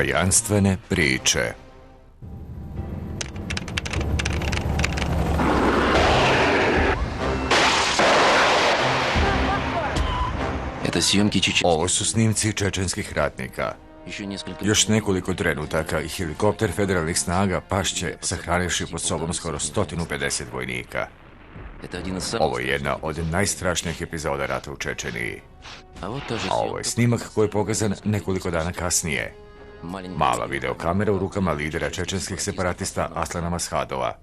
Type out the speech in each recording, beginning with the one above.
Tajanstvene priče. Ovo su snimci čečenskih ratnika. Još nekoliko trenutaka i helikopter federalnih snaga pašće, sahranivši pod sobom skoro 150 vojnika. Ovo je jedna od najstrašnijih epizoda rata u Čečeniji. A ovo je snimak koji je pokazan nekoliko dana kasnije. Mala videokamera u rukama lidera čečenskih separatista Aslana Mashadova.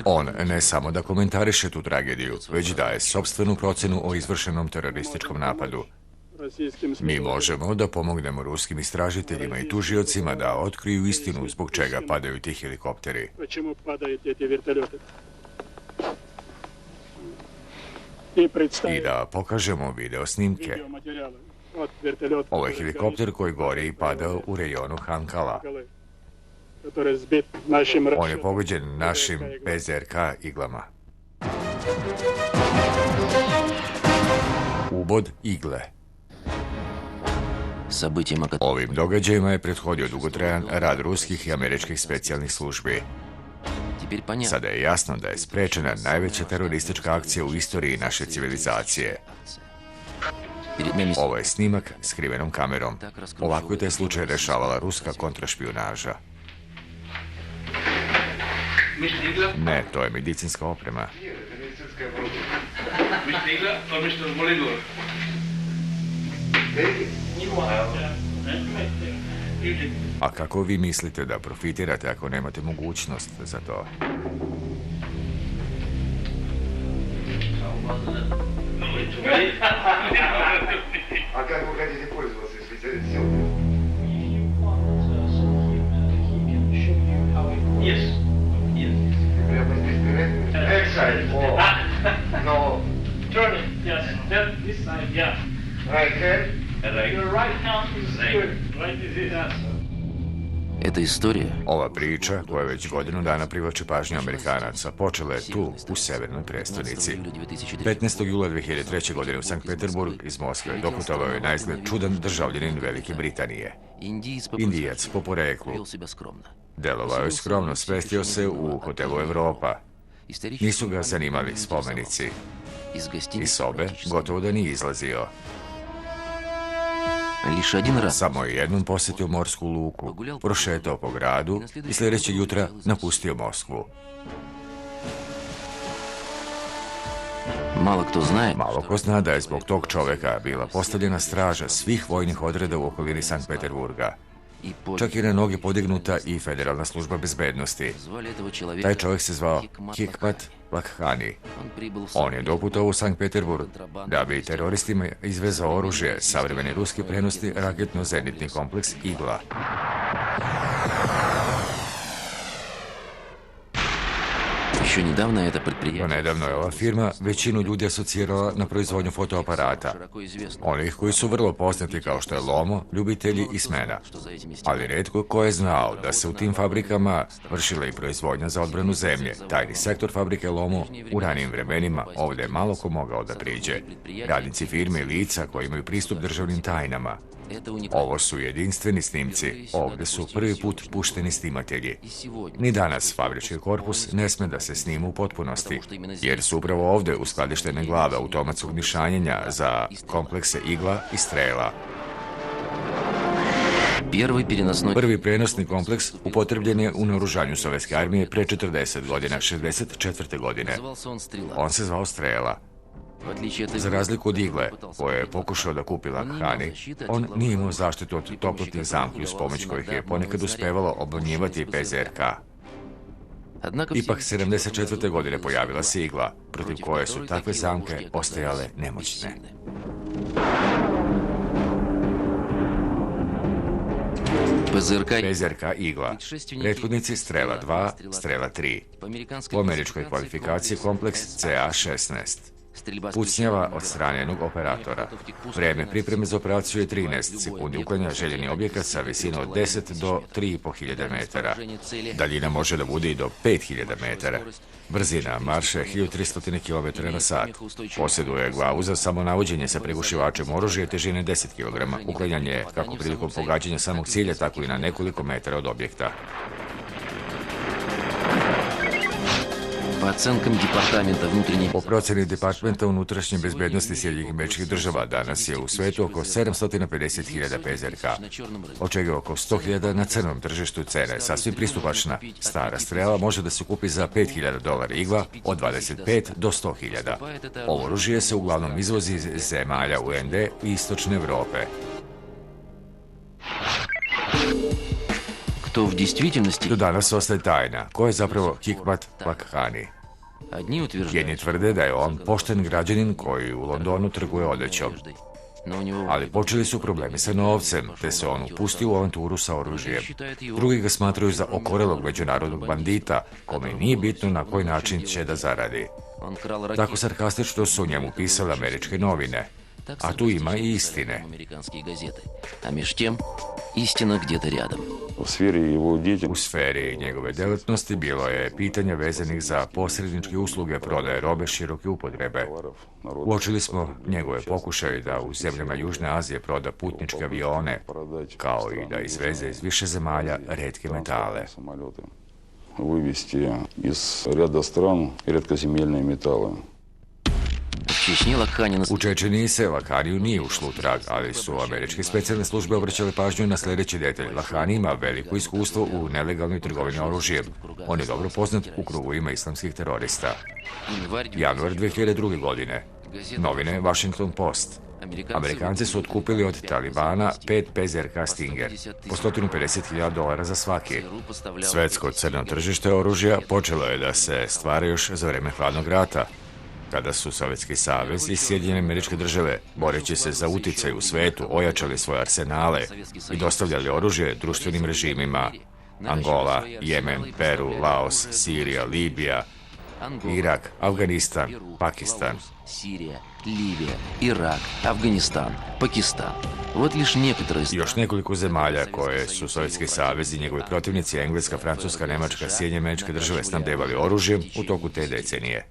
On ne samo da komentariše tu tragediju, već daje sopstvenu procenu o izvršenom terorističkom napadu. Mi možemo da pomognemo ruskim istražiteljima i tužiocima da otkriju istinu zbog čega padaju ti helikopteri. I da pokažemo video snimke. Ovo je helikopter koji gori i pada u rejonu Hankala. On je pogođen našim PZRK iglama. Ubod igle. Ovim događajima je prethodio dugotrajan rad ruskih i američkih specijalnih službi. Sada je jasno da je sprečena najveća teroristička akcija u istoriji naše civilizacije. Ovo je snimak skrivenom kamerom. Ovako je taj slučaj rešavala ruska kontrašpijunaža. Ne, to je medicinska oprema. A kako vi mislite da profitirate ako nemate mogućnost za to? A kako хотите пользоваться, если сел? Yes. Yes. Прямо здесь перед? Backside. No. Turn it. Yes. Then this side. Yeah. Right hand. Your right hand is good. Right is it. Ova priča, koja već godinu dana privlači pažnju Amerikanaca, počela je tu, u severnoj prestonici. 15. jula 2003. godine u Sankt Peterburg iz Moskve doputovao je naizgled čudan državljanin Velike Britanije. Indijac po poreklu. Delovao je skromno, smestio se u hotelu Evropa. Nisu ga zanimali spomenici. Iz sobe gotovo da nije izlazio. Samo je jednom posjetio morsku luku, prošetao po gradu i sljedećeg jutra napustio Moskvu. Malo ko zna da je zbog tog čoveka bila postavljena straža svih vojnih odreda u okolini Sankt Peterburga. Čak je na noge podignuta i Federalna služba bezbednosti. Taj čovjek se zvao Hikmat Lakhani. On je doputovao u Sankt Peterburg da bi teroristima izvezao oružje, savremeni ruski prenosni raketno-zenitni kompleks Igla. Nedavno je ova firma većinu ljudi asocirala na proizvodnju fotoaparata. Onih koji su vrlo poznati kao što je Lomo, Ljubitelji i Smena. Ali retko ko je znao da se u tim fabrikama vršila i proizvodnja za odbranu zemlje. Tajni sektor fabrike Lomo u ranijim vremenima ovdje je malo ko mogao da priđe. Radnici firme i lica koji imaju pristup državnim tajnama. Ovo su jedinstveni snimci, ovdje su prvi put pušteni snimatelji. Ni danas fabrički korpus ne sme da se snima u potpunosti, jer su upravo ovdje uskladištene glave automatskog nišanjenja za komplekse igla i strela. Prvi prenosni kompleks upotrebljen je u naoružanju Sovjetske armije pre 40 godina, 64. godine. On se zvao Strela. Za razliku od igle, koje je pokušao da kupi Lakhani, on nije imao zaštitu od toplotnih zamki uz pomoć kojih je ponekad uspevalo obmanjivati PZRK. Ipak, 74. godine pojavila se igla, protiv koje su takve zamke ostajale nemoćne. PZRK igla, prethodnici Strela 2, Strela 3. U američkoj kvalifikaciji kompleks CA-16. Pucnjava od strane jednog operatora. Vreme pripreme za operaciju je 13 sekundi uklanja željeni objekat sa visinom od 10 do 3.500 metara. Daljina može da bude i do 5.000 metara. Brzina marša je 1300 km na sat. Posjeduje glavu za samonavođenje sa prigušivačem oružja težine 10 kg. Uklanjanje je kako prilikom pogađanja samog cilja, tako i na nekoliko metara od objekta. Po proceni Departmenta unutrašnje bezbednosti Sjedinjenih Američkih Država danas je u svetu oko 750.000 PZRK, od čega oko 100.000 na crnom tržištu. Cena je sasvim pristupačna. Stara strela može da se kupi za $5.000, igla od 25 do 100.000. Ovo oružje se uglavnom izvozi iz zemalja UND i istočne Evrope. Do danas ostaje tajna ko je zapravo Hikmat Lakhani. Jedni tvrde da je on pošten građanin koji u Londonu trguje odećom. Ali počeli su problemi sa novcem, te se on upustio u avanturu sa oružjem. Drugi ga smatraju za okorelog međunarodnog bandita, kome nije bitno na koji način će da zaradi. Tako sarkastično su o njemu pisale američke novine. A tu ima i istine. U sferi njegove delatnosti bilo je pitanja vezanih za posredničke usluge prodaje robe široke upotrebe. Uočili smo njegove pokušaje da u zemljama Južne Azije proda putničke avione, kao i da izveze iz više zemalja retke metale. Вывести из ряда стран редкоземельные металлы. U Čečeniji se Lakhaniju nije ušlo u trag, ali su američke specijalne službe obraćale pažnju na sljedeći detalj. Lakhani ima veliko iskustvo u nelegalnoj trgovini oružjem. On je dobro poznat u krugovima islamskih terorista. Januar 2002. godine. Novine Washington Post. Amerikanci su otkupili od Talibana 5 PZRK Stinger, po $150.000 za svaki. Svetsko crno tržište oružja počelo je da se stvara još za vreme Hladnog rata, kada su Sovjetski savez i Sjedinjene Američke Države, boreći se za uticaj u svetu, ojačali svoje arsenale i dostavljali oružje društvenim režimima. Angola, Jemen, Peru, Laos, Sirija, Libija, Irak, Afganistan, Pakistan. Još nekoliko zemalja koje su Sovjetski savez i njegovi protivnici, Engleska, Francuska, Nemačka, Sjedinjene Američke Države, snabdevali oružjem u toku te decenije.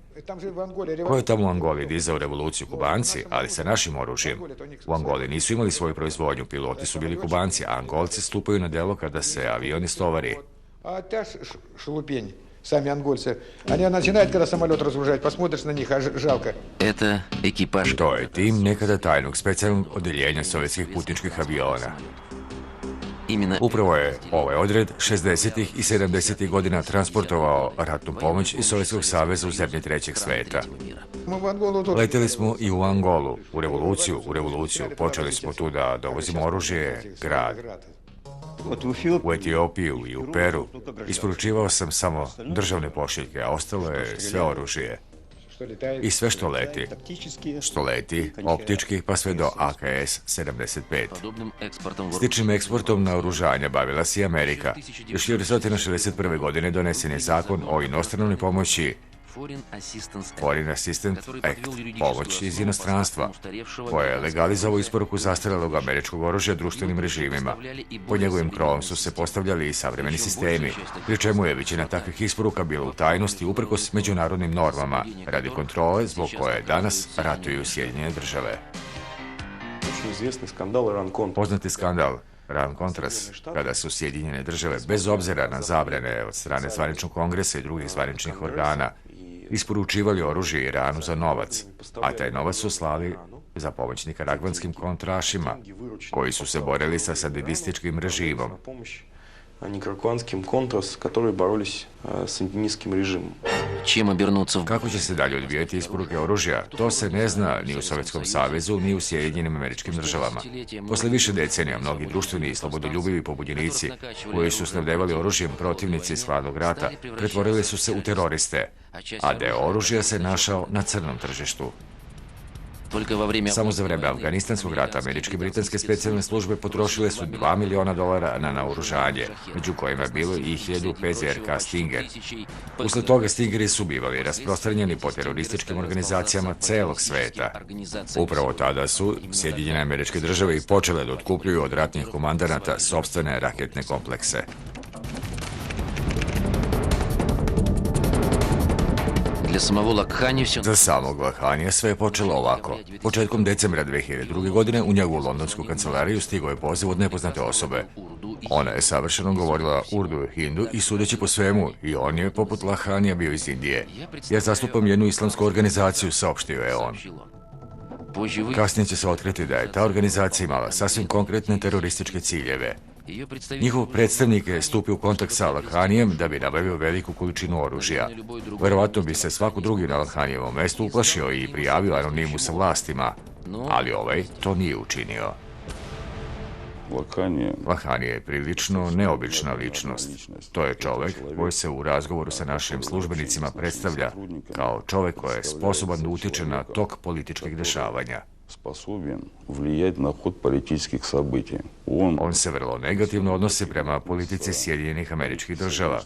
Ko je tamo u Angoli dizao revoluciju? Kubanci, ali sa našim oružjem. U Angoli nisu imali svoju proizvodnju, piloti su bili Kubanci, a Angolci stupaju na delo kada se avion istovari. Сами ангольцы. Они начинают, когда самолет разгружать, посмотришь на них, аж жалко. To je tim nekada tajnog specijalnog odeljenja sovjetskih putničkih aviona. Upravo je ovaj odred 60. i 70. godina transportovao ratnu pomoć iz Sovjetskog saveza u zemlje trećeg sveta. Leteli smo i u Angolu, u revoluciju. Počeli smo tu da dovozimo oružje, grad. U Etiopiju i u Peru isporučivao sam samo državne pošiljke, a ostalo je sve oružje. I sve što leti, optički, pa sve do AKS-75. Sličnim eksportom naoružanja bavila se i Amerika. Još 1961. godine donesen je zakon o inostranoj pomoći, Foreign Assistance Act, pomoć iz inostranstva, koja je legalizovao isporuku zastarelog američkog oružja društvenim režimima. Pod njegovim krovom su se postavljali i savremeni sistemi, pri čemu je većina takvih isporuka bila u tajnosti uprkos međunarodnim normama, radi kontrole zbog koje danas ratuju Sjedinjene Države. Poznati skandal Iran-Contras, kada su Sjedinjene Države, bez obzira na zabrane od strane zvaničnog kongresa i drugih zvaničnih organa, isporučivali oružje Iranu za novac, a taj novac su slali za pomoć nikaragvanskim kontrašima, koji su se borili sa sandinističkim režimom. Никарагуанским контрас, которые боролись с сандинистским режимом. Kako će se dalje odvijati isporuke oružja, to se ne zna ni u Sovjetskom savezu, ni u Sjedinjenim Američkim Državama. Posle više decenija, mnogi društveni i slobodoljubivi pobunjenici, koji su snabdevali oružjem protivnici iz Hladnog rata, pretvorili su se u teroriste, a deo oružja se našao na crnom tržištu. Samo za vreme Afganistanskog rata američke i britanske specijalne službe potrošile su $2 miliona na naoružanje, među kojima je bilo i 1000 PZRK Stinger. Usled toga Stingeri su bivali rasprostranjeni po terorističkim organizacijama celog sveta. Upravo tada su Sjedinjene Američke Države i počele da otkupljuju od ratnih komandanata sopstvene raketne komplekse. Za samog Lakhanija sve je počelo ovako. Početkom decembra 2002. godine u njegovu londonsku kancelariju stigao je poziv od nepoznate osobe. Ona je savršeno govorila urdu i hindu i sudeći po svemu, i on je, poput Lakhanija, bio iz Indije. Ja zastupam jednu islamsku organizaciju, saopštio je on. Kasnije će se otkriti da je ta organizacija imala sasvim konkretne terorističke ciljeve. Njihov predstavnik je stupio u kontakt sa Lakhanijem da bi nabavio veliku količinu oružja. Verovatno bi se svako drugi na Lakhanijevom mestu uplašio i prijavio anonimu sa vlastima, ali ovaj to nije učinio. Lakhanije je prilično neobična ličnost. To je čovek koji se u razgovoru sa našim službenicima predstavlja kao čovek koji je sposoban da utiče na tok političkih dešavanja. On se vrlo negativno odnosi prema politici Sjedinjenih Američkih Država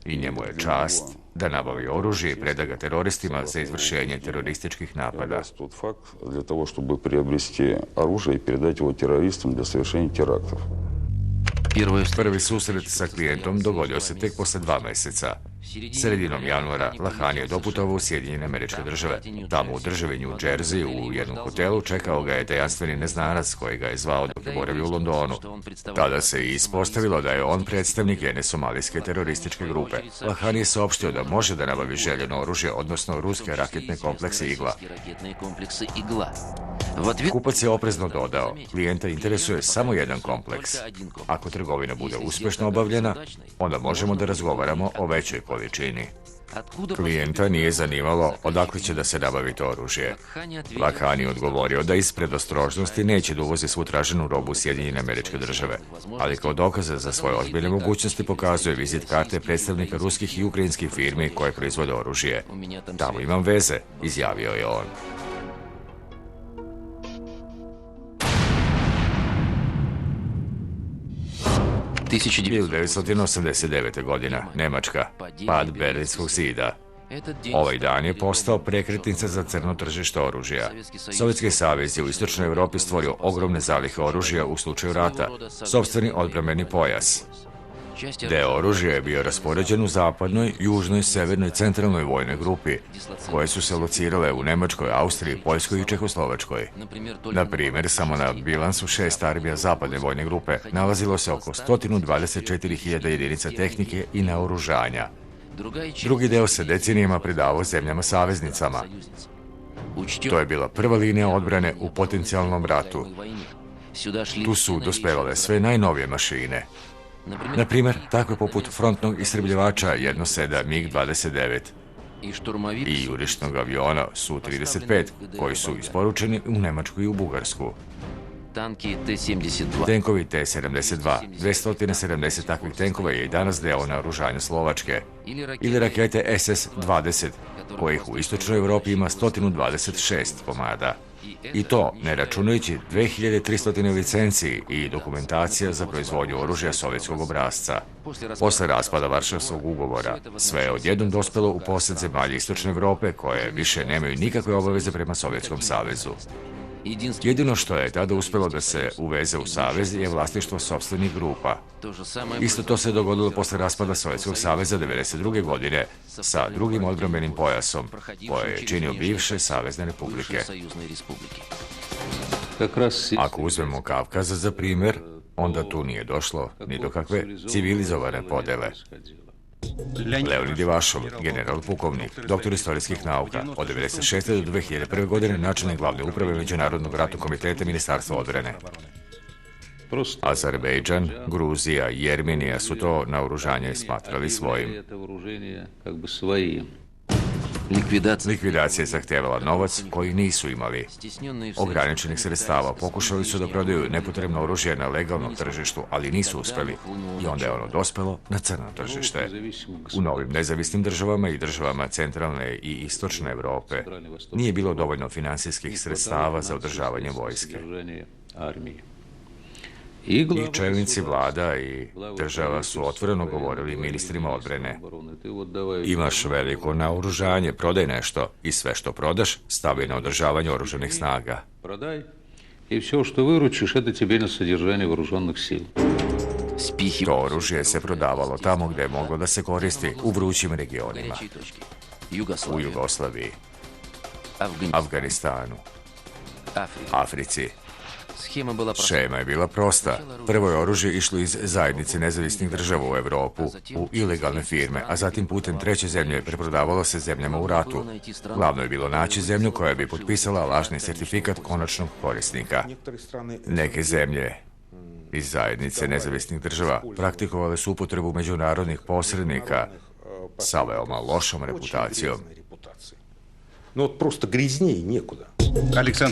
i njemu je čast da nabavi oružje i preda ga teroristima za izvršenje terorističkih napada. Prvi susret sa klijentom dogodio se tek posle 2 meseca. Sredinom januara Lakhani je doputovao u Sjedinjene Američke Države. Tamo u državi New Jersey u jednom hotelu čekao ga je tajanstveni neznanac koji ga je zvao dok je boravio u Londonu. Tada se i ispostavilo da je on predstavnik jedne somalijske terorističke grupe. Lakhani je saopštio da može da nabavi željeno oružje, odnosno ruske raketne komplekse Igla. Kupac je oprezno dodao, klijenta interesuje samo jedan kompleks. Ako trgovina bude uspešno obavljena, onda možemo da razgovaramo o većoj količini. Klijenta nije zanimalo odakle će da se nabavi to oružje. Lakhani je odgovorio da iz predostrožnosti neće da uvozi svu traženu robu u Sjedinjene Američke Države, ali kao dokaze za svoje ozbiljne mogućnosti pokazuje vizit karte predstavnika ruskih i ukrajinskih firmi koje proizvode oružje. Tamo imam veze, izjavio je on. 1989. godina, Nemačka, pad Berlinskog zida. Ovaj dan je postao prekretnica za crno tržište oružja. Sovjetski savez je u istočnoj Evropi stvorio ogromne zalihe oružja u slučaju rata, sopstveni odbrambeni pojas. Deo oružja je bio raspoređen u zapadnoj, južnoj, severnoj, centralnoj vojnoj grupi, koje su se locirale u Nemačkoj, Austriji, Poljskoj i Čehoslovačkoj. Na primjer, samo na bilansu 6 armija zapadne vojne grupe nalazilo se oko 124.000 jedinica tehnike i naoružanja. Drugi deo se decenijama predavao zemljama saveznicama. To je bila prva linija odbrane u potencijalnom ratu. Tu su dospevale sve najnovije mašine. Na primjer, takve poput frontnog istrebljivača jednoseda MiG-29 i jurišnog aviona Su-35, koji su isporučeni u Nemačku i u Bugarsku. Tenkovi T-72, 270 takvih tenkova je i danas deo naoružanja Slovačke. Ili rakete SS-20, kojih u istočnoj Evropi ima 126 komada. I to, ne računajući 2300 licenciji i dokumentacija za proizvodnju oružja sovjetskog obrazca. Posle raspada Varšavskog ugovora, sve je odjednom dospelo u posed zemalja istočne Evrope koje više nemaju nikakve obaveze prema Sovjetskom savezu. Jedino što je tada uspelo da se uveze u savez je vlasništvo sopstvenih grupa. Isto to se dogodilo posle raspada Sovjetskog saveza 1992. godine sa drugim odbrambenim pojasom, koje je činio bivše savezne republike. Ako uzmemo Kavkaz za primjer, onda tu nije došlo ni do kakve civilizovane podele. Leonid Ivašov, general pukovnik, doktor istorijskih nauka, od 1996. do 2001. godine načelnik glavne uprave Međunarodnog ratnog komiteta Ministarstva odbrane. Azerbejdžan, Gruzija i Jermenija su to naoružanje smatrali svojim. Likvidacija je zahtevala novac koji nisu imali. Ograničenih sredstava pokušali su da prodaju nepotrebno oružje na legalnom tržištu, ali nisu uspeli. I onda je ono dospelo na crno tržište. U novim nezavisnim državama i državama centralne i istočne Evrope nije bilo dovoljno finansijskih sredstava za održavanje vojske. I čelnici vlada i država su otvoreno govorili ministrima odbrane. Imaš veliko naoružanje, prodaj nešto i sve što prodaš stavi na održavanje oružanih snaga. I sve što vyručiš, to tebi na sadržanje вооруженных сил. To oružje se prodavalo tamo gde je moglo da se koristi u vrućim regionima. U Jugoslaviji, Afganistanu, Africi. Šema je bila prosta. Prvo je oružje išlo iz zajednice nezavisnih država u Evropu, u ilegalne firme, a zatim putem treće zemlje preprodavalo se zemljama u ratu. Glavno je bilo naći zemlju koja bi potpisala lažni sertifikat konačnog korisnika. Neke zemlje iz zajednice nezavisnih država praktikovale su upotrebu međunarodnih posrednika sa veoma lošom reputacijom. No, prosto griznije nekuda.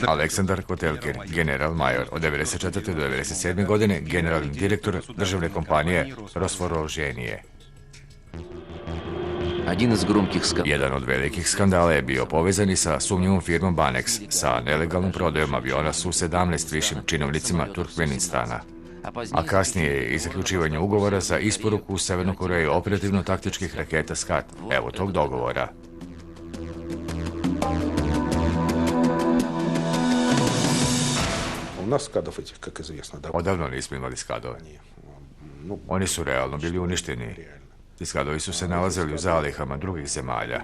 Aleksandar Kotelkin, general-major, od 1994. do 1997. godine, generalni direktor državne kompanije Rosvoorужение. Jedan od velikih skandala je bio povezan i sa sumnjivom firmom Banex, sa nelegalnom prodajom aviona Su-17 višim činovnicima Turkmenistana. A kasnije i zaključivanje ugovora za isporuku u Severnoj Koreji operativno-taktičkih raketa SCAT. Evo tog dogovora. Odavno nismo imali skadove. Oni su realno bili uništeni. Ti skadovi su se nalazili u zalihama drugih zemalja.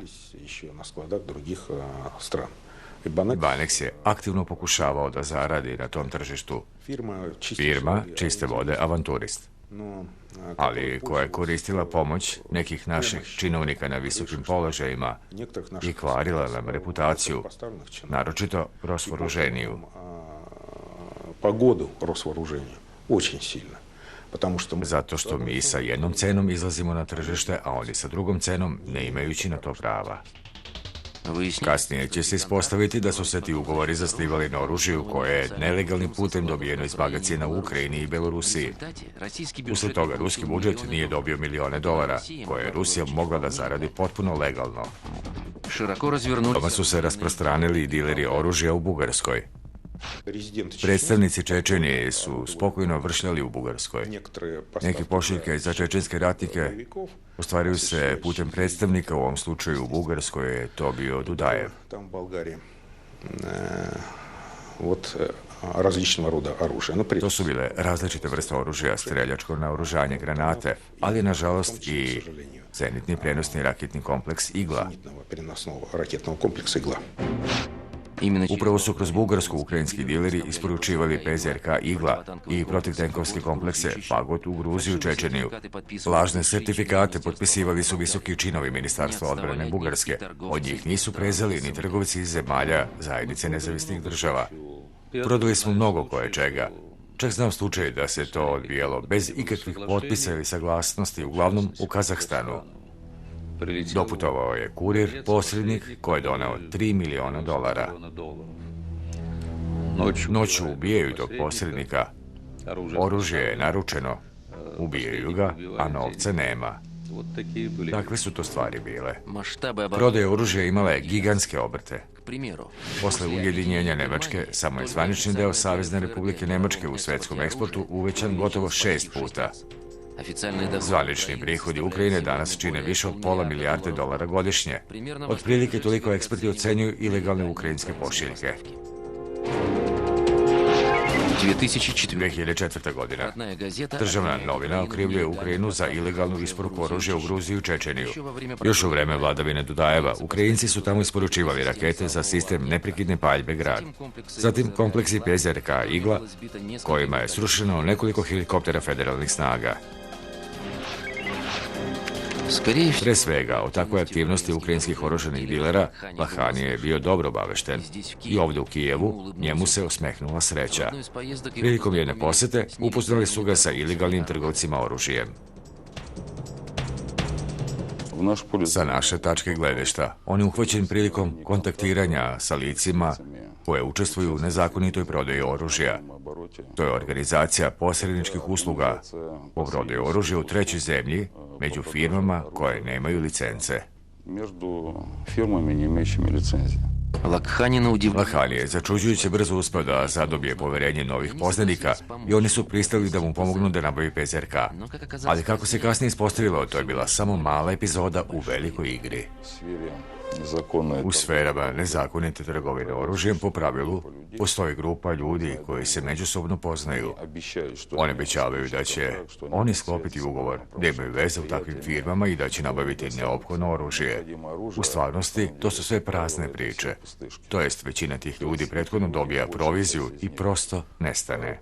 Banex je aktivno pokušavao da zaradi na tom tržištu. Firma Čiste vode Avanturist. Ali koja je koristila pomoć nekih naših činovnika na visokim položajima i kvarila nam reputaciju, naročito Rosvoorужению. Pogodu Rosvoorужению очень сильно. Zato što mi sa jednom cenom izlazimo na tržište, a oni sa drugom cenom, ne imajući na to prava. Kasnije će se ispostaviti da su se ti ugovori zasnivali na oružju koje je nelegalnim putem dobijeno iz magacina u Ukrajini i Belorusiji. Usled toga ruski budžet nije dobio milione dolara, koje je Rusija mogla da zaradi potpuno legalno. Doma su se rasprostranili i dileri oružja u Bugarskoj. Predstavnici Čečenije su spokojno vršljali u Bugarskoj. Neki pošiljke za čečenske ratnike ostvaruju se putem predstavnika, u ovom slučaju u Bugarskoj je to bio Dudajev. To su bile različite vrste oružja, streljačko naoružanje, granate, ali nažalost i zenitni prenosni raketni kompleks Igla. Upravo su kroz Bugarsku ukrajinski dileri isporučivali PZRK Igla i protivtenkovske komplekse Fagot u Gruziju, Čečeniju. Lažne sertifikate potpisivali su visoki činovi Ministarstva odbrane Bugarske. Od njih nisu prezali ni trgovci iz zemalja zajednice nezavisnih država. Prodali smo mnogo koje čega. Čak znam slučaj da se to odvijalo bez ikakvih potpisa ili saglasnosti, uglavnom u Kazahstanu. Doputovao je kurir, posrednik, koji je doneo $3 miliona. Noću ubijaju tog posrednika. Oružje je naručeno. Ubijaju ga, a novca nema. Takve su to stvari bile. Prodaja oružja imala je gigantske obrte. Posle ujedinjenja Nemačke, samo je zvanični deo Savezne Republike Nemačke u svetskom eksportu uvećan gotovo 6 puta. Zvanični prihodi Ukrajine danas čine više od $500 milijarde godišnje. Otprilike toliko eksperti ocenjuju ilegalne ukrajinske pošiljke. 2004. godina. Državna novina okrivljuje Ukrajinu za ilegalnu isporuku oružja u Gruziju i Čečeniju. Još u vreme vladavine Dudajeva, Ukrajinci su tamo isporučivali rakete za sistem neprekidne paljbe Grad. Zatim kompleksi PZRK Igla, kojima je srušeno nekoliko helikoptera federalnih snaga. Pre svega, o takvoj aktivnosti ukrajinskih oružanih dilera, Lahanije je bio dobro obavešten. I ovde u Kijevu njemu se osmehnula sreća. Prilikom jedne posete upoznali su ga sa ilegalnim trgovcima oružjem. В наш поле Sa naše tačke gledišta, on je uhvaćen prilikom kontaktiranja sa licima koje učestvuju u nezakonitoj prodaji oružja. To je organizacija posredničkih usluga po prodaji oružja u trećoj zemlji među firmama koje nemaju licence. между фирмами, не имеющими лицензии. Lakhani je začuđujuće brzo uspeo da zadobije poverenje novih poznanika i oni su pristali da mu pomognu da nabavi PZRK. Ali kako se kasnije ispostavilo, to je bila samo mala epizoda u velikoj igri. U sferama nezakonite trgovine oružjem po pravilu postoji grupa ljudi koji se međusobno poznaju. Oni obećavaju da će oni sklopiti ugovor, da imaju veze u takvim firmama i da će nabaviti neophodno oružje. U stvarnosti, to su sve prazne priče. To jest, većina tih ljudi prethodno dobija proviziju i prosto nestane.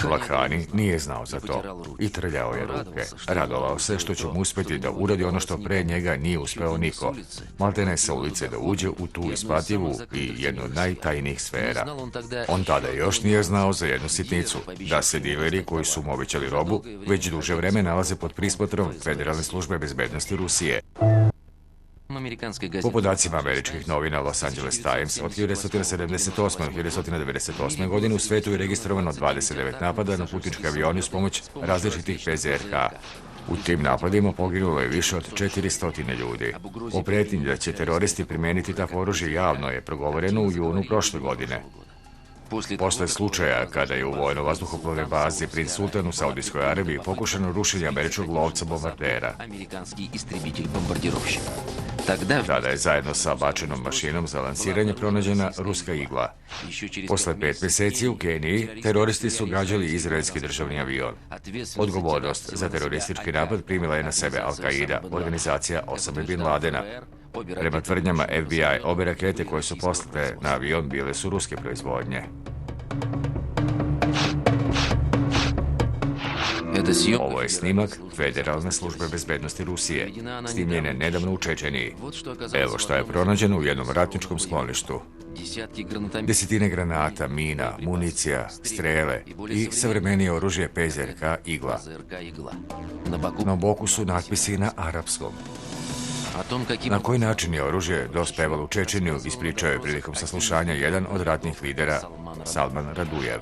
Lakhani nije znao za to i trljao je ruke. Radovao se što će mu uspjeti da uradi ono što pre njega nije uspeo niko. Maltene sa ulice da uđe u tu isplativu i jednu od najtajnijih sfera. On tada još nije znao za jednu sitnicu, da se dileri koji su mu obećali robu već duže vreme nalaze pod prismotrom Federalne službe bezbednosti Rusije. Po podacima američkih novina Los Angeles Times, od 1978. do 1998. godine u svetu je registrovano 29 napada na putničke avione s pomoć različitih PZRK. U tim napadima poginulo je više od 400 ljudi. O pretnji da će teroristi primeniti takvo oružje javno je progovoreno u junu prošle godine. Posle slučaja kada je u vojno-vazduhoplovnoj bazi Prince Sultan u Saudijskoj Arabiji pokušano rušenje američkog lovca bombardera. Tada je zajedno sa bačenom mašinom za lansiranje pronađena ruska igla. Posle 5 meseci u Keniji teroristi su gađali izraelski državni avion. Odgovornost za teroristički napad primila je na sebe Al-Qaida, organizacija Osame Bin Ladena. Prema tvrdnjama FBI, obe rakete koje su poslate na avion bile su ruske proizvodnje. Ovo je snimak Federalne službe bezbednosti Rusije, snimljen je nedavno u Čečeniji. Evo šta je pronađeno u jednom ratničkom skloništu. Desetine granata, mina, municija, strele i savremenije oružje PZRK igla. Na boku su natpisi na arapskom. Na koji način je oružje dospevalo u Čečeniju, ispričao je prilikom saslušanja jedan od ratnih lidera, Salman Radujev.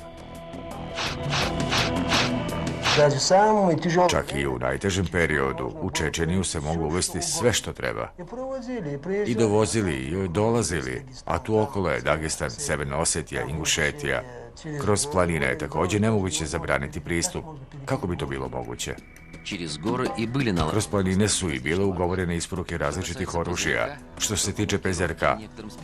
Čak i u najtežem periodu u Čečeniju se moglo uvesti sve što treba. I dovozili i dolazili, a tu okolo je Dagestan, Severna Osetija, Ingušetija. Kroz planine je također nemoguće zabraniti pristup. Kako bi to bilo moguće? Kroz planine su i bile ugovorene isporuke različitih oružja. Što se tiče PZRK,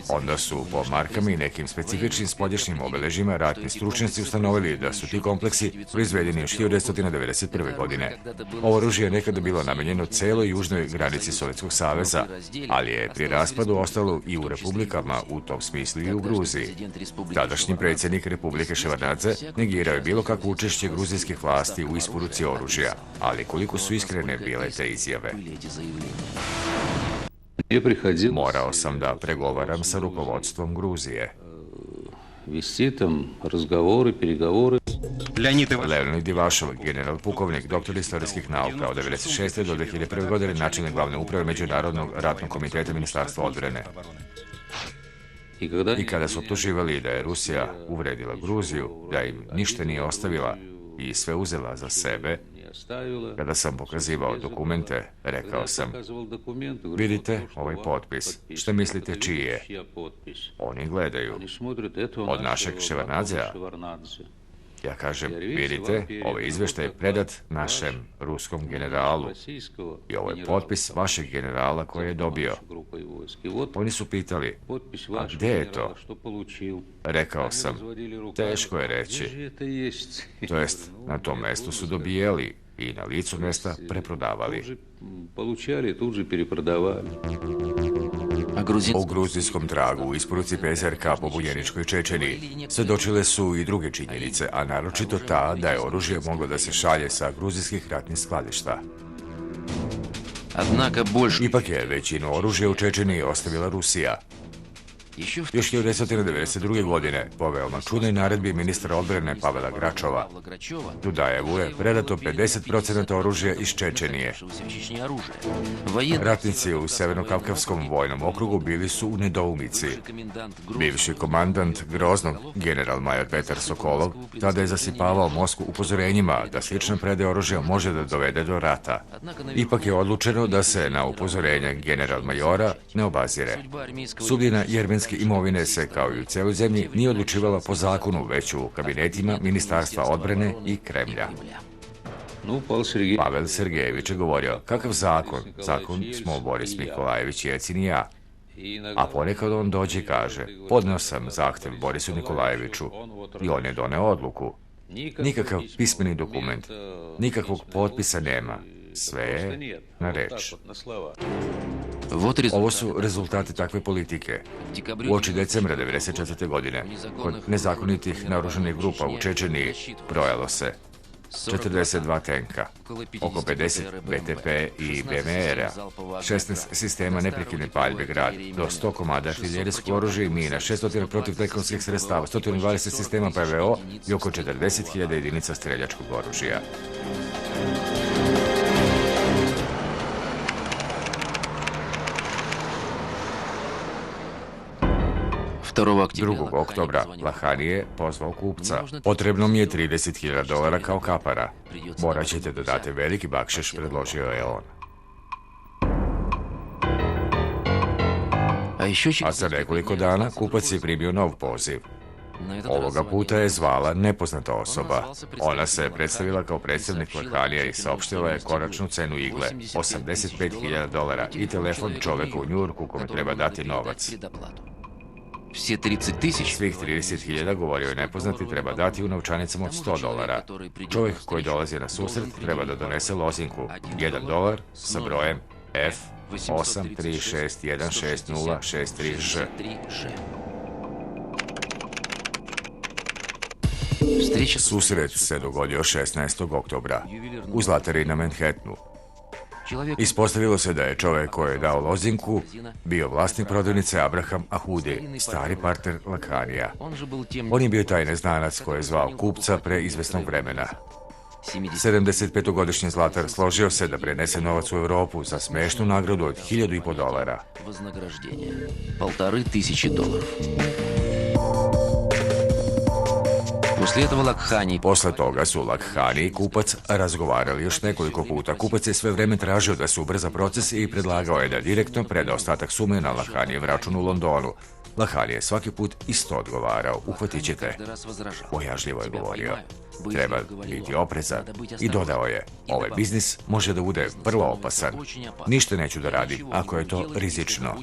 onda su po markama i nekim specifičnim spoljašnjim obeležjima ratni stručnjaci ustanovili da su ti kompleksi proizvedeni još 1991. godine. Ovo oružje je nekada bilo namenjeno celoj južnoj granici Sovjetskog saveza, ali je pri raspadu ostalo i u republikama, u tom smislu i u Gruziji. Tadašnji predsjednik Republike Ševardnadze negirao je bilo kakvo učešće gruzijskih vlasti u isporuci oružja, ali koliko su iskrene bile te izjave. Morao sam da pregovaram sa rukovodstvom Gruzije. Leonid Divašov, general pukovnik, doktor istorijskih nauka, od 1996. do 2001. godine načelnik glavne uprave Međunarodnog ratnog komiteta Ministarstva odbrane. I kada su optuživali da je Rusija uvredila Gruziju, da im ništa nije ostavila i sve uzela za sebe, kada sam pokazivao dokumente, rekao sam: vidite ovaj potpis, što mislite čiji je? Oni gledaju. Od našeg Ševardnadzea? Ja kažem: vidite, ovaj izveštaj je predat našem ruskom generalu i ovo je potpis vašeg generala koji je dobio. Oni su pitali: a gde je to? Rekao sam: teško je reći. To jest, na tom mestu su dobijali i na licu mesta preprodavali. O gruzijskom tragu u isporuci PZRK po Buljeničkoj Čečeniji svedočile su i druge činjenice, a naročito ta da je oružje moglo da se šalje sa gruzijskih ratnih skladišta. Ipak je većinu oružja u Čečeniji ostavila Rusija. Još 1992. godine po veoma čudnoj naredbi ministra odbrane Pavela Gračova Dudajevu je predato 50% oružja iz Čečenije. Ratnici u Severno-Kavkavskom vojnom okrugu bili su u nedoumici. Bivši komandant Groznog, general-major Petar Sokolov, tada je zasipavao Moskvu upozorenjima da slična predaja oružja može da dovede do rata. Ipak je odlučeno da se na upozorenje general-majora ne obazire. Sudbina jermenske imovine se, kao i u celoj zemlji, nije odlučivala po zakonu, već u kabinetima Ministarstva odbrane i Kremlja. Pavel Sergejević je govorio, kakav zakon? Zakon smo Boris Nikolajević, Jelcin i ja. A ponekad on dođe i kaže, podneo sam zahtev Borisu Nikolajeviću i on je doneo odluku. Nikakav pismeni dokument, nikakvog potpisa nema, sve je na reč. Ovo su rezultati takve politike. Uoči decembra 1994. godine, kod nezakonitih naoružanih grupa u Čečeniji, brojalo se 42 tenka, oko 50 BTP i BMR-a, 16 sistema neprekidne paljbe grad, do 100 komada artiljerijskog oružja i mina, 600 protivtenkovskih sredstava, 120 sistema PVO i oko 40.000 jedinica streljačkog oružja. 2. oktobra Lahani je pozvao kupca. Potrebno mi je $30.000 kao kapara. Morat ćete da date veliki bakšiš, predložio je on. A za nekoliko dana kupac je primio nov poziv. Ovoga puta je zvala nepoznata osoba. Ona se predstavila kao predstavnik Lahanija i saopštila je konačnu cenu igle, $85.000 i telefon čoveka u Njujorku kome treba dati novac. Svih 30.000, govorio je nepoznati, treba dati u novčanicama od $100. Čovjek koji dolazi na susret treba da donese lozinku, $1 sa brojem F83616063Ž. Susret se dogodio 16. oktobra u Zlatari na Manhattanu. Ispostavilo se da je čovjek koji je dao lozinku bio vlasnik prodavnice Abraham Ahudi, stari partner Lahanija. On je bio taj neznanac koji je zvao kupca pre izvesnog vremena. 75-godišnji Zlatar složio se da prenese novac u Evropu za smešnu nagradu od $1.500. Posle toga su Lakhani i kupac razgovarali još nekoliko puta. Kupac je sve vreme tražio da se ubrza proces i predlagao je da direktno preda ostatak sume na Lakhanijev račun u Londonu. Lahani je svaki put isto odgovarao, uhvatit ćete. Bojažljivo je govorio. Treba biti oprezan. I dodao je, ovaj biznis može da bude vrlo opasan. Ništa neću da radim ako je to rizično.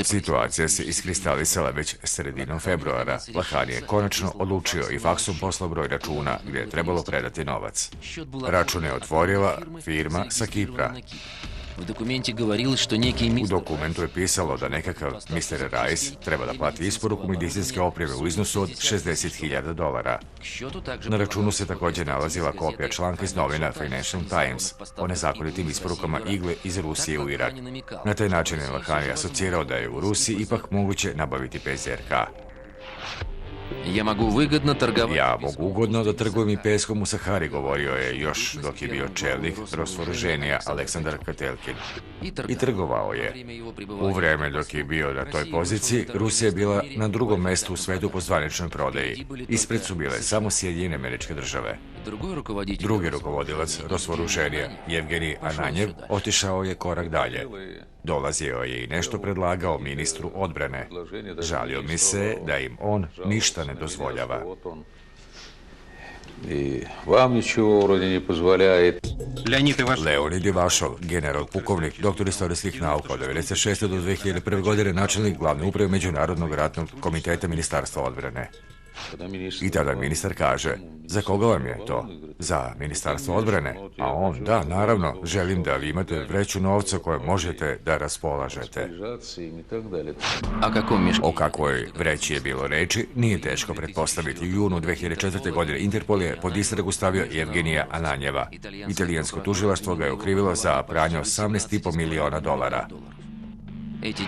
Situacija se iskristalisala već sredinom februara. Lahani je konačno odlučio i faksom poslao broj računa gdje je trebalo predati novac. Račun je otvorila firma sa Kipra. U dokumentu je pisalo da nekakav Mr. Rice treba da plati isporuku medicinske opreme u iznosu od $60.000. Na računu se također nalazila kopija članka iz novina Financial Times o nezakonitim isporukama igle iz Rusije u Irak. Na taj način je Lahani asocirao da je u Rusiji ipak moguće nabaviti PZRK. Ja mogu ugodno da trgujem i peskom u Sahari, govorio je još dok je bio čelnik Rosvoruženija Aleksandar Katelkin. I trgovao je. U vreme dok je bio na toj poziciji, Rusija je bila na drugom mestu u svetu po zvaničnoj prodaji. Ispred su bile samo Sjedinjene Američke Države. Drugi rukovodilac Rosvoruženija, Jevgenij Ananjev, otišao je korak dalje. Dolazio je i nešto predlagao ministru odbrane. Žalio mi se da im on ništa ne dozvoljava. Leonid Ivašov, general pukovnik, doktor istorijskih nauka od 1996. do 2001. godine, načelnik glavne uprave Međunarodnog ratnog komiteta Ministarstva odbrane. I tada ministar kaže, Za koga vam je to? Za Ministarstvo odbrane? A on, da, naravno, želim da vi imate vreću novca koje možete da raspolažete. O kakvoj vreći je bilo reči, nije teško pretpostaviti. U junu 2004. godine Interpol je pod istragu stavio Evgenija Ananjeva. Italijansko tužilaštvo ga je okrivilo za pranje $18,5 miliona.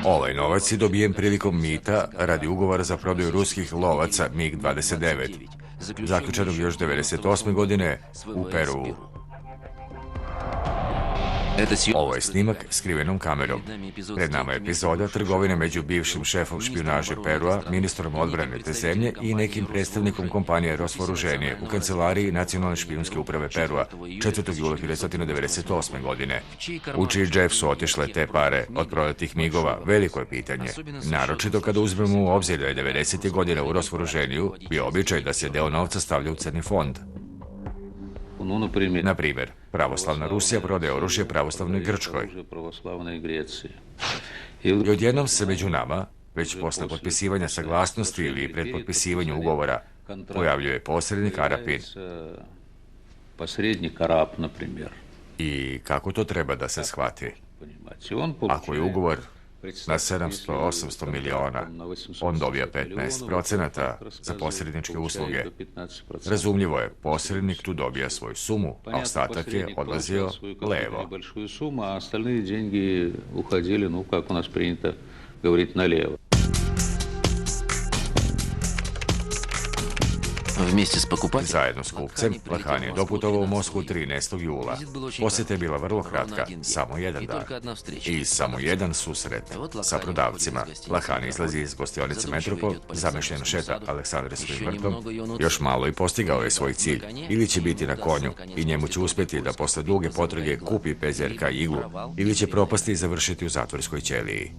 Ovaj novac je dobijen prilikom mita radi ugovora za prodaju ruskih lovaca MiG-29, zaključenog još 1998. godine u Peruu. Ovo je snimak skrivenom kamerom. Pred nama je epizoda trgovine među bivšim šefom špijunaže Perua, ministrom odbrane te zemlje i nekim predstavnikom kompanije Rosvoruženje u kancelariji Nacionalne špijunske uprave Perua 4. jula 1998. godine. U čiji džep su otišle te pare od prodatih migova, veliko je pitanje. Naročito kada uzmemo u obzir da je 90. godina u Rosvoruženju bio običaj da se deo novca stavlja u crni fond. Na primjer, pravoslavna Rusija prodaje oružje pravoslavnoj Grčkoj. I odjednom se među nama, već posle potpisivanja saglasnosti ili pred potpisivanjem ugovora, pojavljuje posrednik Arapin. I kako to treba da se shvati? Ako je ugovor na 700-800 miliona, on dobija 15% za posredničke usluge. Razumljivo je, posrednik tu dobija svoju sumu, a ostatak je odlazio levo. Zajedno s kupcem, Lahan je doputovao u Moskvu 13. jula. Posjeta je bila vrlo kratka, samo jedan dan. I samo jedan susret sa prodavcima. Lahan izlazi iz gostionice Metropol, zamešljeno šeta Aleksandrijskim vrtom, još malo i postigao je svoj cilj. Ili će biti na konju i njemu će uspjeti da posle duge potrage kupi PZRK iglu, ili će propasti i završiti u zatvorskoj ćeliji.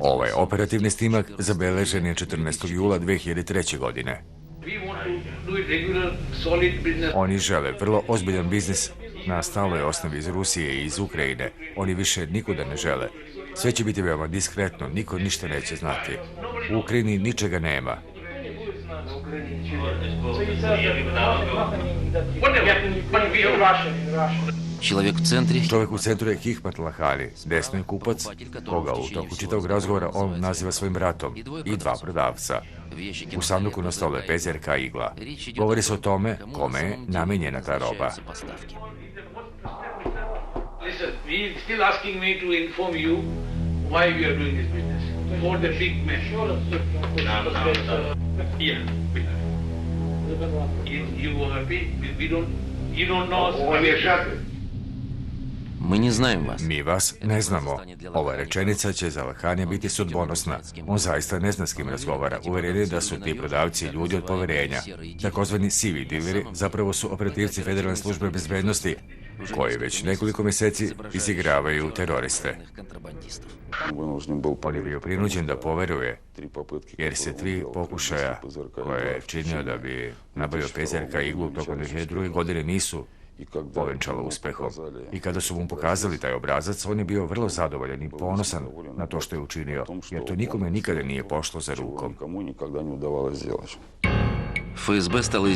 Ovaj operativni snimak zabeležen je 14. jula 2003. godine. Oni žele vrlo ozbiljan biznis na stalnoj osnovi iz Rusije i iz Ukrajine. Oni više nikuda ne žele. Sve će biti veoma diskretno, niko ništa neće znati. U Ukrajini ničega nema. Čovjek u centru je Hikmat Lahani, desno je kupac, koga u toku čitavog razgovora on naziva svojim bratom, i dva prodavca. U sanduku na stolu je PZRK igla. Govori se o tome kome je namenjena ta roba. Mi vas ne znamo. Ova rečenica će za Lahanja biti sudbonosna. On zaista ne zna s kim razgovara. Uveren je da su ti prodavci ljudi od poverenja. Takozvani sivi dileri zapravo su operativci Federalne službe bezbednosti, koji već nekoliko mjeseci izigravaju teroriste. On je bio prinuđen da poveruje, jer se 3 pokušaja koje je činio da bi nabavio PZRK iglu tokom 2002. godine nisu povenčala uspehom. I kada su mu pokazali taj obrazac, on je bio vrlo zadovoljan i ponosan na to što je učinio, jer to nikome nikada nije pošlo za rukom.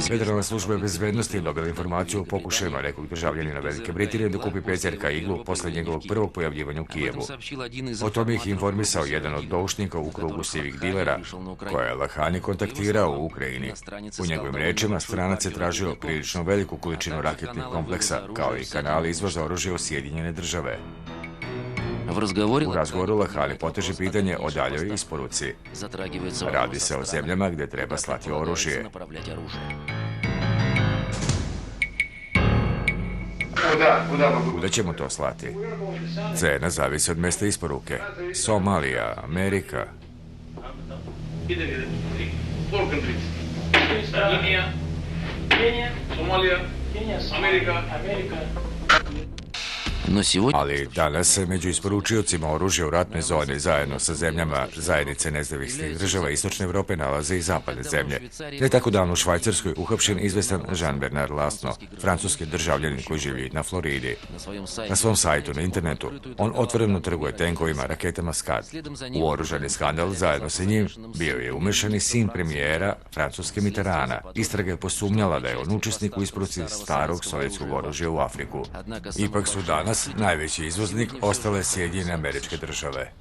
Federalna služba bezbednosti je dobila informaciju o pokušajima nekog državljanina Velike Britanije da kupi PZRK iglu posle njegovog prvog pojavljivanja u Kijevu. O tome ih informisao jedan od doušnika u krugu sivih dilera, koja je Lahani kontaktirao u Ukrajini. U njegovim rečima, stranac je tražio prilično veliku količinu raketnih kompleksa, kao i kanali izvoza oružja u Sjedinjene države. U razgovoru Lahani poteže pitanje o daljoj isporuci. Radi se o zemljama gde treba slati oružje. Kuda ćemo to slati? Cena zavisi od mesta isporuke. Somalija, Amerika. Ali danas se među isporučiocima oružja u ratnoj zoni zajedno sa zemljama zajednice nezavisnih država Istočne Evrope nalaze i zapadne zemlje. Ne tako davno u Švajcarskoj uhapšen izvestan Jean-Bernard Lasno, francuski državljanin koji živi na Floridi. Na svom sajtu na internetu on otvoreno trguje tenkovima, raketama Scad. U oružani skandal zajedno sa njim bio je umešan i sin premijera francuske Mitterranda. Istraga je posumnjala da je on učesnik u isporuci starog sovjetskog oružja u Afriku. Ipak su danas najveći izvoznik ostale Sjedinjene Američke Države.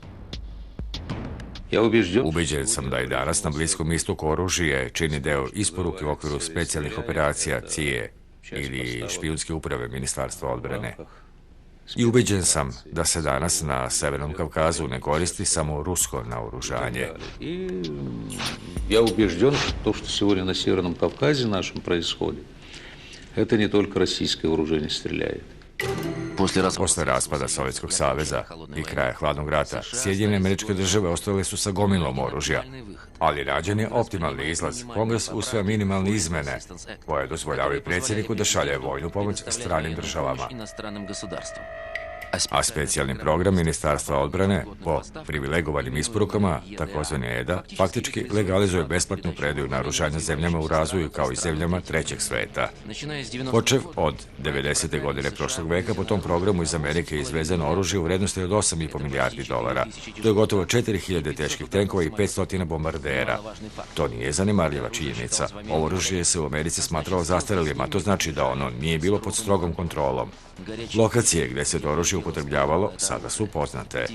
Ubeđen sam da i danas na Bliskom istoku oružje čini deo isporuke u okviru specijalnih operacija CIA ili špijunske uprave Ministarstva odbrane. I ubeđen sam da se danas na Severnom Kavkazu ne koristi samo rusko naoružanje. Я убежден, что то, что сегодня на Северном Кавказе нашем происходит, это не только российское вооружение стреляет. Posle raspada Sovjetskog saveza i kraja Hladnog rata, Sjedinjene Američke Države ostale su sa gomilom oružja, ali nađen je optimalni izlaz. Kongres usvaja minimalne izmene koje dozvoljavaju predsjedniku da šalje vojnu pomoć stranim državama. A specijalni program Ministarstva odbrane po privilegovanim isporukama, takozvani EDA, faktički legalizuje besplatnu predaju naoružanja zemljama u razvoju kao i zemljama trećeg sveta. Počev od 90. godine prošlog veka, po tom programu iz Amerike je izvezeno oružje u vrednosti od $8,5 milijardi. To je gotovo 4000 teških tenkova i 500 bombardera. To nije zanemarljiva činjenica. Ovo oružje se u Americi smatralo zastarelim, a to znači da ono nije bilo pod strogom kontrolom. Lokacije gde se to oružje upotrebljavalo sada su poznate.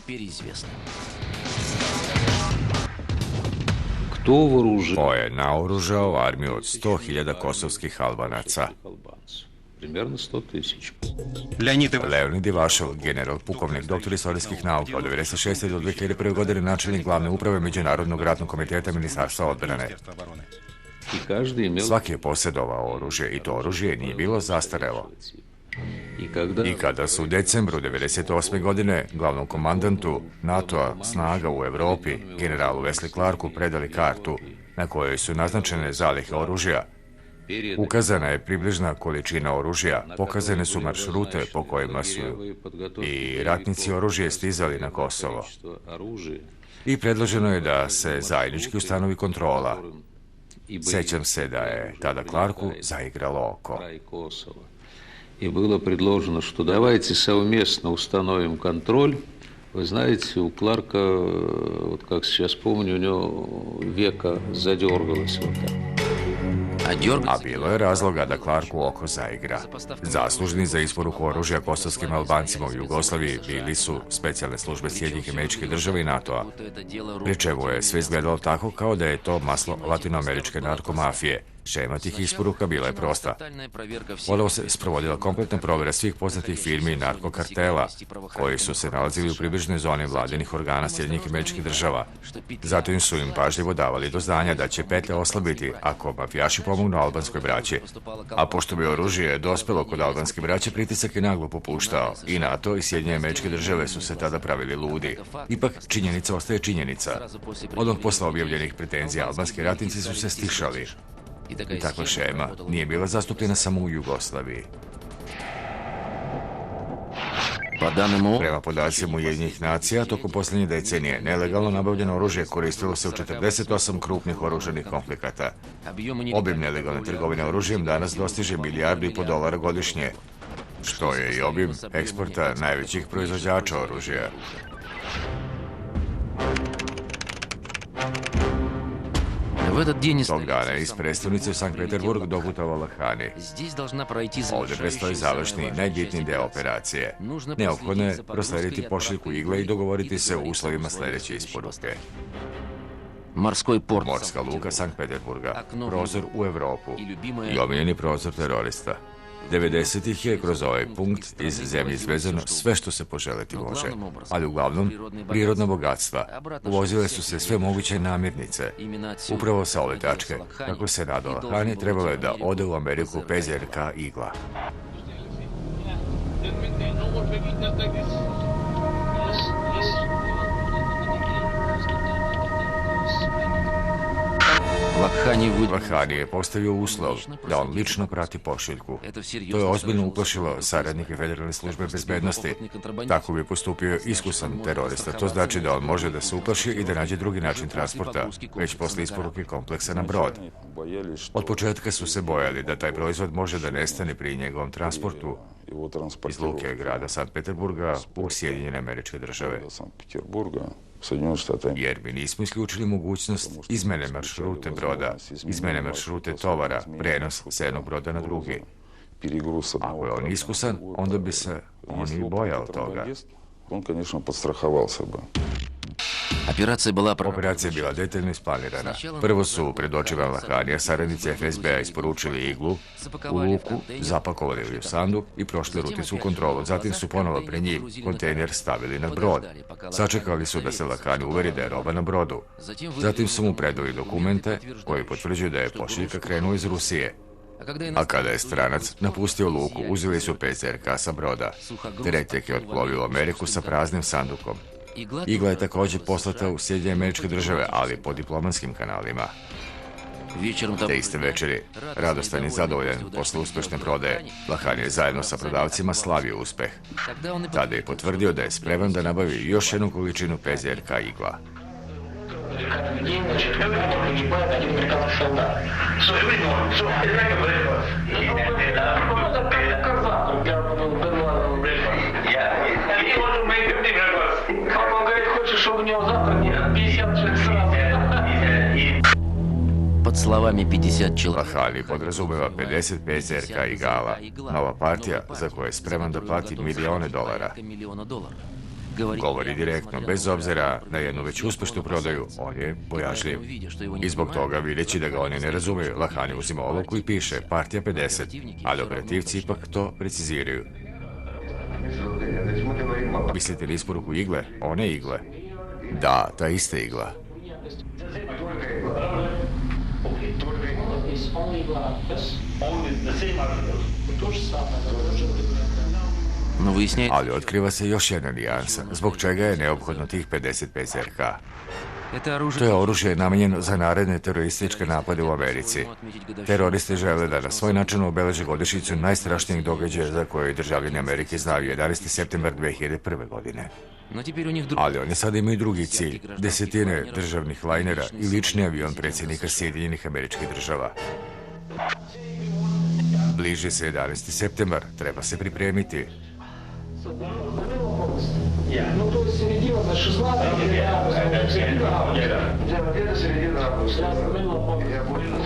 Ko je naoružao armiju od 100.000 kosovskih Albanaca? Leonid Ivašov, general, pukovnik, doktor istorijskih nauka, od 1996. do 2001. godine načelnik glavne uprave Međunarodnog ratnog komiteta Ministarstva odbrane. Svaki je posjedovao oružje i to oružje nije bilo zastarelo. I kada su u decembru 1998. godine glavnom komandantu NATO-a snaga u Evropi, generalu Wesley Clarku, predali kartu na kojoj su naznačene zalihe oružja, ukazana je približna količina oružja, pokazane su maršrute po kojima su i ratnici oružje stizali na Kosovo. I predloženo je da se zajednički ustanovi kontrola. Sećam se da je tada Clarku zaigralo oko. И было предложено, что давайте совместно установим контроль. Вы знаете, у Кларка, вот как сейчас помню, у него века задергалось вот так. A bilo je razloga da Clarku oko zaigra. Zaslužni za isporuku oružja kosovskim Albancima u Jugoslaviji bili su specijalne službe Sjedinjenih Američkih Država i NATO-a. Pri čemu je sve izgledalo tako kao da je to maslo latinoameričke narkomafije. Šema tih isporuka bila je prosta. Ponovo se sprovodila kompletna provera svih poznatih firmi i narkokartela koji su se nalazili u približnoj zoni vladinih organa Sjedinjenih Američkih Država. Zatim su im pažljivo davali do znanja da će petlja oslabiti ako mafijaši pomognu albanskoj braći. A pošto bi oružje dospelo kod albanske braće, pritisak je naglo popuštao. I NATO i Sjedinjene Američke Države su se tada pravili ludi. Ipak, činjenica ostaje činjenica. Odmah posle objavljenih pretenzija albanski ratnici su se stišali. I takva šema nije bila zastupljena samo u Jugoslaviji. Prema podacima Ujedinjenih nacija, tokom posljednje decenije nelegalno nabavljeno oružje koristilo se u 48 krupnih oružanih konflikata. Obim nelegalne trgovine oružjem danas dostiže $1,5 milijardi godišnje, što je i obim eksporta najvećih proizvođača oružja. Tog dana iz prestonice u Sankt Peterburg doputovala Hani. Ovde predstoji završni, najbitniji deo operacije. Neophodno je proslediti pošiljku igle i dogovoriti se o uslovima sledeće isporuke. Morska luka Sankt Peterburga, prozor u Evropu i omiljeni prozor terorista. 90-ih je kroz ovaj punkt iz zemlje izvezeno sve što se poželeti može, ali uglavnom prirodna bogatstva. Uvozile su se sve moguće namirnice. Upravo sa ove tačke, kako se nadala Hani, trebalo je da ode u Ameriku PZRK igla. Lakhani je postavio uslov da on lično prati pošiljku. To je ozbiljno uplašilo saradnike Federalne službe bezbednosti. Tako bi postupio iskusan terorista. To znači da on može da se uplaši i da nađe drugi način transporta, već posle isporuke kompleksa na brod. Od početka su se bojali da taj proizvod može da nestane pri njegovom transportu iz luke grada Sankt Peterburga u Sjedinjene Američke Države. Jer mi nismo isključili mogućnost izmene maršrute broda, izmene maršrute tovara, prenos s jednog broda na drugi. Ako je on iskusan, onda bi se on i bojao toga. On, конечно, подстраховался бы. Operacija je bila detaljno isplanirana. Prvo su pred očima Lakhanija saradnici FSB-a isporučili iglu u luku, zapakovali ju u sanduk i prošli rutinsku kontrolu. Zatim su ponovo pre njih kontejner stavili na brod. Sačekali su da se Lakhani uveri da je roba na brodu. Zatim su mu predali dokumente koji potvrđuju da je pošiljka krenula iz Rusije. A kada je stranac napustio luku, uzeli su PZRK sa broda. Teretek je otplovio u Ameriku sa praznim sandukom. Igla je također poslata u Sjedinjene Američke Države, ali po diplomatskim kanalima. Te iste večeri, radostan i zadovoljan posle uspešne prodaje, Lakhani je zajedno sa prodavcima slavio uspeh. Tada je potvrdio da je spreman da nabavi još jednu količinu PZRK igla. Каждый день, значит, погибает один американский солдат. Что вы думаете? Он говорит, хочешь, чтобы у него завтра нет 50 человек сразу. Под словами 50 человек. Lakhani podrazumeva 50 PZRK igala, nova partija za koju je spreman da plati milione dolara. Govori direktno, bez obzira na jednu već uspešnu prodaju, on je bojažljiv. I zbog toga, videći da ga oni ne razumeju, Lakhani uzima olovku i piše partija 50, ali operativci ipak to preciziraju. Mislite na isporuku igle? One igle? Da, ta ista igla. Ali otkriva se još jedna nijansa, zbog čega je neophodno tih 50 PZRK. To je oružje namenjeno za naredne terorističke napade u Americi. Teroristi žele da na svoj način obeleže godišnjicu najstrašnijeg događaja za koje državljani Amerike znaju, 11. septembar 2001. godine. Ali oni sada imaju drugi cilj, desetine državnih lajnera i lični avion predsjednika Sjedinjenih Američkih Država. Bliži se 11. septembar, treba se pripremiti. Ну, то есть середина, за 16 где-то середина августа.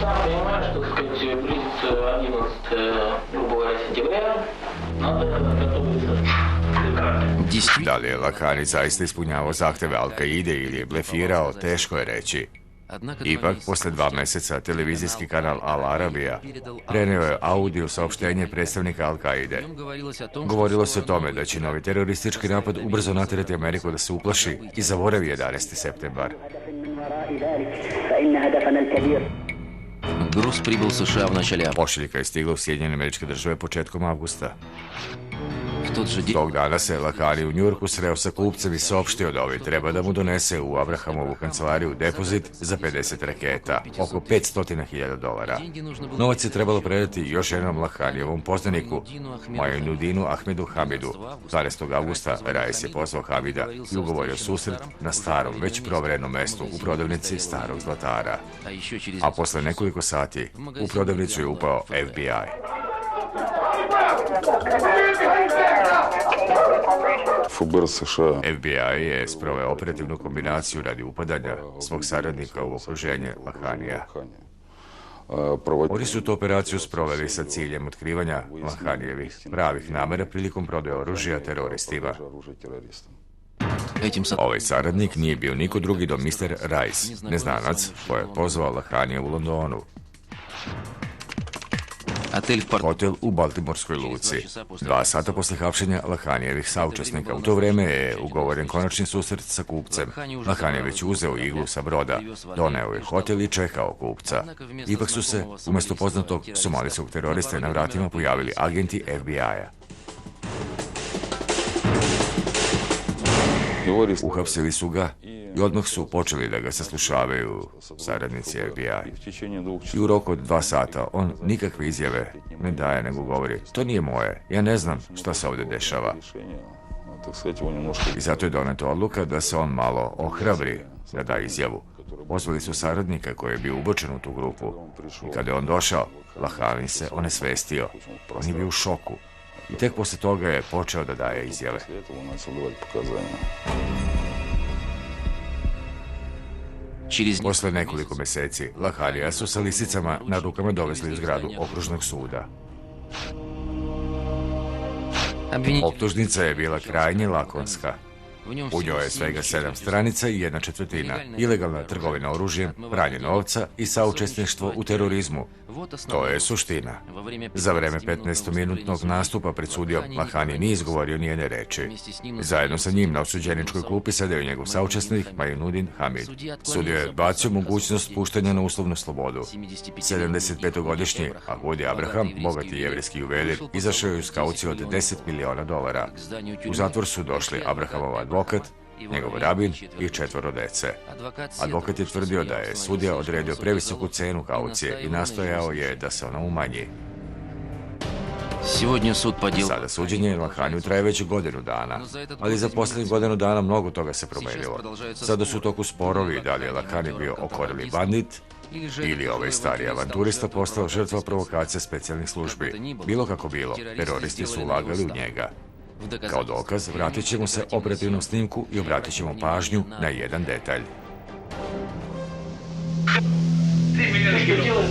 Сам понимаешь, что, так сказать, близится 11, грубо говоря, сентября, надо готовиться. Da li je Lakhani zaista ispunjavao zahteve Al-Kaide ili je blefirao, teško je reći. Ipak, posle 2 meseca, televizijski kanal Al Arabija preneo je audio saopštenje predstavnika Al-Kaide. Govorilo se o tome da će novi teroristički napad ubrzo naterati Ameriku da se uplaši i zaboravi 11. septembar. Груз прибыл в США в начале августа. Pošiljka je stigla u Sjedinjene Američke Države početkom avgusta. Tog dana se Lakhani u Njujorku sreo sa kupcem i saopštio da ovaj treba da mu donese u Abrahamovu kancelariju depozit za 50 raketa, oko $500.000. Novac je trebalo predati još jednom Lakhanijevom poznaniku, Moinudinu Ahmedu Hamidu. 12. avgusta Rais je pozvao Hamida i ugovorio susret na starom, već proverenom mestu u prodavnici starog zlatara. A posle nekoliko sati u prodavnicu je upao FBI. FBI je sproveo operativnu kombinaciju radi upadanja svog saradnika u okruženje Lakhanija. Oni su tu operaciju sproveli sa ciljem otkrivanja Lakhanijevih pravih namera prilikom prodaje oružja teroristima. Ovaj saradnik nije bio niko drugi do Mr. Rice, neznanac koji je pozvao Lakhanija u Londonu. Hotel u Baltimorskoj luci. 2 sata posle hapšenja Lakhanijevih saučesnika. U to vreme je ugovoren konačni susret sa kupcem. Lakhani je već uzeo iglu sa broda, doneo je hotel i čekao kupca. Ipak su se, umesto poznatog somalijskog teroriste, na vratima pojavili agenti FBI-a. Uhapsili su ga I odmah su počeli da ga saslušavaju saradnici И FBI. в течение 2 I часов u roku od 2 sata on nikakve izjave ne daje, nego govori: to nije moje, ja ne znam šta se ovdje dešava. решения, так сказать, его немножко... I zato je doneta odluka da se on malo ohrabri da da izjavu. Pozvali su saradnika koji je bio ubočen u tu grupu. I kada je on došao, Lahanin se onesvestio. On je bio u šoku. I tek posle toga je počeo da daje izjave. После этого он начал давать показания. Posle nekoliko meseci, Lahanija su sa lisicama na rukama dovezli u zgradu okružnog suda. Optužnica je bila krajnje lakonska. U njoj je svega 7 stranica i 1/4. Ilegalna trgovina oružjem, pranje novca i saučesništvo u terorizmu. To je suština. Za vreme 15-minutnog nastupa pred sudijom, Lahani nije izgovorio nijedne reči. Zajedno sa njim na osuđeničkoj klupi sedeo je njegov saučesnik Majinuddin Hamid. Sudio je odbacio mogućnost puštanja na uslovnu slobodu. 75-godišnji Ahudi Abraham, bogati jevrijski juvelir, izašao je uz kauciju od $10 miliona. U zatvor su došli Abrahamov advokat, njegov rabin i 4 dece. Advokat je tvrdio da je sudija odredio previsoku cenu kaucije i nastojao je da se ona umanji. Sada suđenje Lahaniju traje već godinu dana, ali za posljednjih godinu dana mnogo toga se promenilo. Sada su u toku sporovi da li je Lahani bio okoreli bandit ili ovaj stari avanturista postao žrtva provokacije specijalnih službi. Bilo kako bilo, teroristi su ulagali u njega. Kao dokaz, vratit ćemo se operativnom snimku i obratit ćemo pažnju na jedan detalj. 3 milijuna kilo.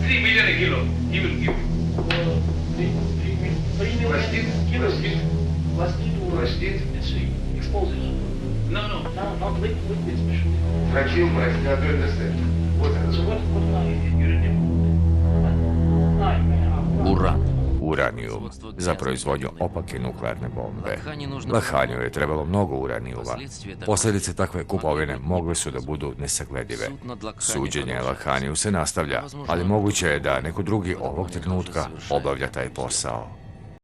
3 milijuna kilo. He will give. Пластин. Explosives. No, not liquid, especially. Врачил, мать, не understand. Вот это. So what uranium? Уран. Uranijum za proizvodnju opake nuklearne bombe. Lahaniju je trebalo mnogo uranijuma. Posljedice takve kupovine mogle su da budu nesagledive. Suđenje Lahaniju se nastavlja, ali moguće je da neko drugi ovog trenutka obavlja taj posao.